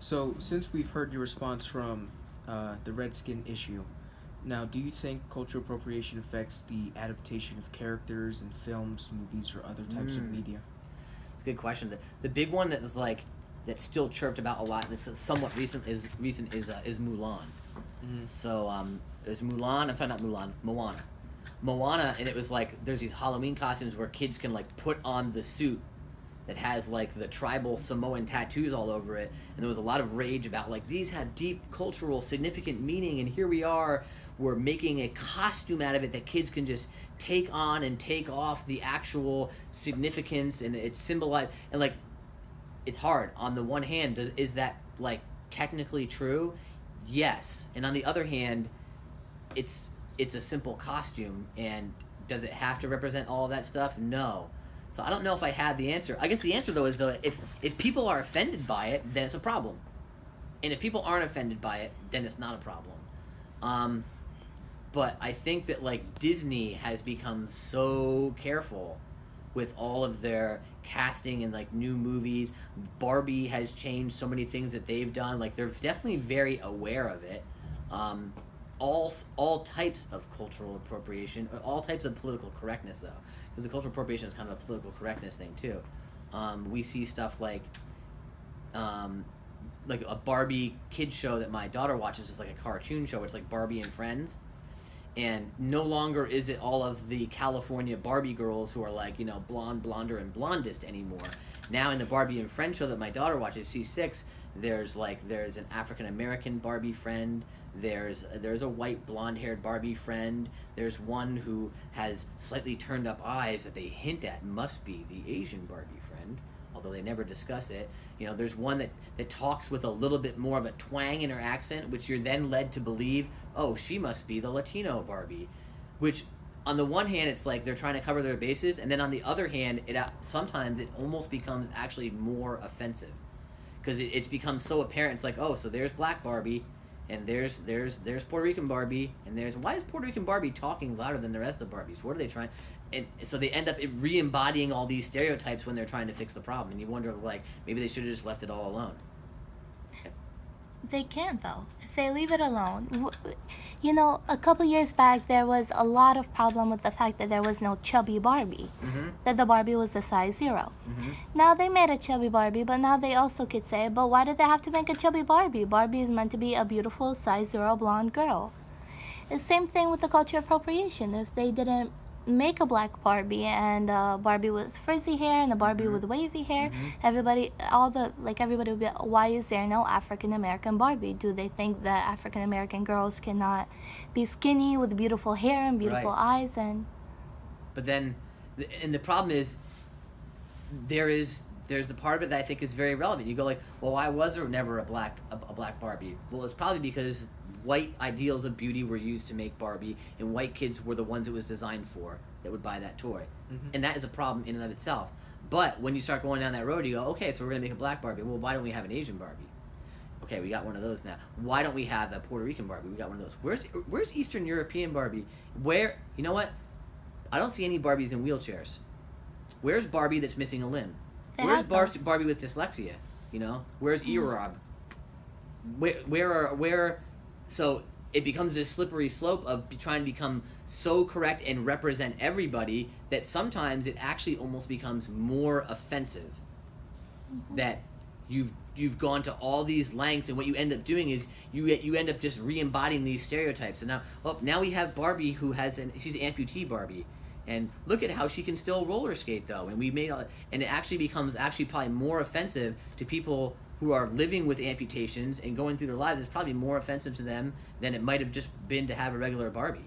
So, since we've heard your response from the Redskin issue, now do you think cultural appropriation affects the adaptation of characters in films, movies, or other types of Mm. media? It's a good question. The big one that is like that's still chirped about a lot. That's somewhat recent is Mulan. Mm-hmm. So there's Mulan. I'm sorry, not Mulan. Moana. Moana, and it was like there's these Halloween costumes where kids can like put on the suit that has like the tribal Samoan tattoos all over it, and there was a lot of rage about like these have deep cultural significant meaning, and here we are, we're making a costume out of it that kids can just take on and take off the actual significance, and it symbolized and like it's hard. On the one hand, is that like technically true? Yes, and on the other hand, it's it's a simple costume, and does it have to represent all of that stuff? No. So I don't know if I had the answer. I guess the answer though is though if people are offended by it, then it's a problem, and if people aren't offended by it, then it's not a problem. Um, but I think that like Disney has become so careful with all of their casting and like new movies. Barbie has changed so many things that they've done. Like they're definitely very aware of it. Um, all types of cultural appropriation, or all types of political correctness though, because the cultural appropriation is kind of a political correctness thing too. We see stuff like a Barbie kids show that my daughter watches is like a cartoon show. It's like Barbie and Friends, and no longer is it all of the California Barbie girls who are like blonde, blonder, and blondest anymore. Now in the Barbie and Friends show that my daughter watches, C6, there's an African American Barbie friend. There's a white blonde haired Barbie friend. There's one who has slightly turned up eyes that they hint at must be the Asian Barbie friend, although they never discuss it. There's one that talks with a little bit more of a twang in her accent, which you're then led to believe, oh, she must be the Latino Barbie. Which, on the one hand, it's like they're trying to cover their bases, and then on the other hand, sometimes it almost becomes actually more offensive. Because it's become so apparent. It's like, oh, so there's Black Barbie, and there's Puerto Rican Barbie, and why is Puerto Rican Barbie talking louder than the rest of the Barbies? What are they trying? And so they end up re-embodying all these stereotypes when they're trying to fix the problem, and you wonder like maybe they should have just left it all alone. They can't though. If they leave it alone, a couple years back there was a lot of problem with the fact that there was no chubby Barbie. Mm-hmm. That the Barbie was a size 0. Mm-hmm. Now they made a chubby Barbie, but now they also could say, but why did they have to make a chubby Barbie? Barbie is meant to be a beautiful size 0 blonde girl. The same thing with the culture appropriation. If they didn't make a black Barbie and a Barbie with frizzy hair and a Barbie Mm-hmm. with wavy hair, Mm-hmm. everybody would be, why is there no African American Barbie? Do they think that African American girls cannot be skinny with beautiful hair and beautiful Right. eyes? And But then, and the problem is, there's the part of it that I think is very relevant. You go like, well, why was there never a black Barbie? Well, it's probably because white ideals of beauty were used to make Barbie, and white kids were the ones it was designed for that would buy that toy. Mm-hmm. And that is a problem in and of itself. But when you start going down that road, you go, okay, so we're going to make a black Barbie. Well, why don't we have an Asian Barbie? Okay, we got one of those now. Why don't we have a Puerto Rican Barbie? We got one of those. Where's Eastern European Barbie? Where, you know what? I don't see any Barbies in wheelchairs. Where's Barbie that's missing a limb? They Where's have those. Barbie with dyslexia? Where's Erob? Where? So it becomes this slippery slope of trying to become so correct and represent everybody that sometimes it actually almost becomes more offensive. Mm-hmm. That you've gone to all these lengths, and what you end up doing is you end up just re-embodying these stereotypes. And now we have Barbie who she's amputee Barbie. And look at how she can still roller skate though, and and it actually becomes probably more offensive to people who are living with amputations and going through their lives. It's probably more offensive to them than it might have just been to have a regular Barbie.